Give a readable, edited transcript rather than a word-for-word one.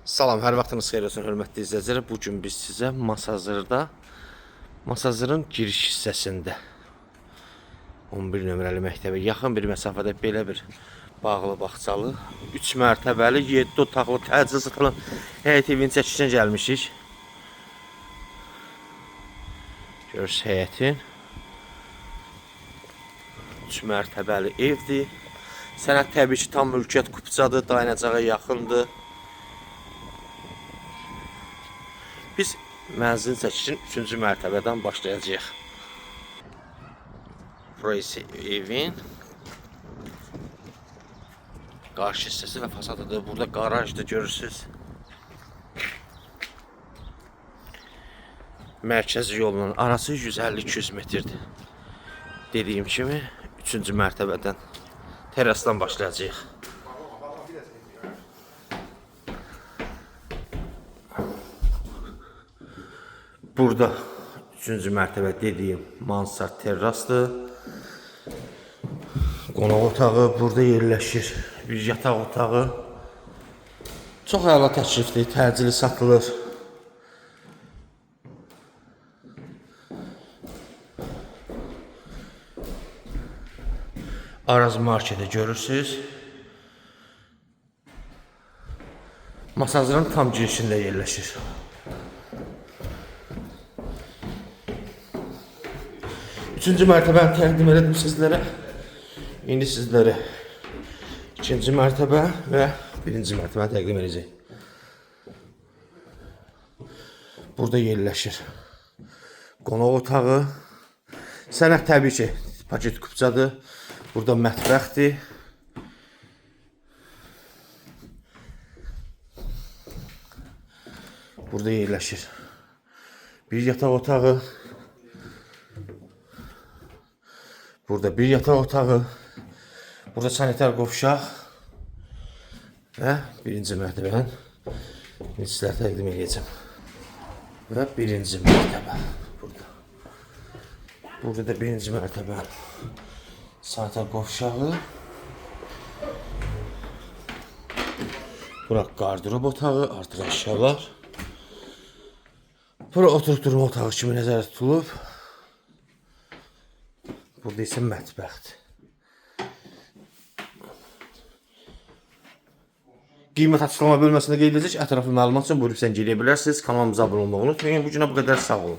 Salam, hər vaxtınız xeyir olsun, hörmətli izləyicilər. Bu gün biz sizə Masazırın giriş hissəsində 11 nömrəli məktəbə yaxın bir məsafədə belə bir bağlı bağçalı, 3 mərtəbəli, 7 otaqlı təcil satılan həyət evinin çəkişinə gəlmişik. Görürsünüz həyətin 3 mərtəbəli evdir. Sənəd təbii ki tam mülkiyyət kupçadır, dayanacağa yaxındır. Biz mənzil çəkişin 3-cü mərtəbədən başlayacağıq. Burası evin qarşı hissəsi və fasadıdır. Burada qarajda görürsünüz. Mərkəzi yolla arası 150-200 metrdir. Dediyim kimi 3-cü mərtəbədən terasdan başlayacağıq. Burada 3-cü mərtəbə dediyim mansard terrasdır. Qonaq otağı burada yerləşir. Bir yataq otağı. Çox əla təklifli, təcili satılır. Araz marketi görürsünüz. Masazırın tam girişində yerləşir. Üçüncü mərtəbəni təqdim edim sizlərə. İndi sizlərə ikinci mərtəbə və birinci mərtəbəni təqdim edəcək. Burada yerləşir qonaq otağı. Sənəd təbii ki paket kupçadır. Burada mətbəxdir. Burada yerləşir bir yataq otağı. Burada bir yataq otağı. Burada sanitar qovşaq və birinci mərtəbənin sizlərə təqdim edəcəm. Və birinci mərtəbə burada. Burada da birinci mərtəbə sanitar qovşağı. Bura qardırob otağı, artıq əşyalar. Bura oturub durma otağı kimi nəzərdə tutulub. Burada isə mətbəxdir. Qiymət açıqlama bölməsində qeyd edəcək. Ətraflı məlumat üçün buyurub sən geleyə bilərsiniz. Kanalımıza abunə olmağı unutmayın. Bu günə bu qədər, sağ olun.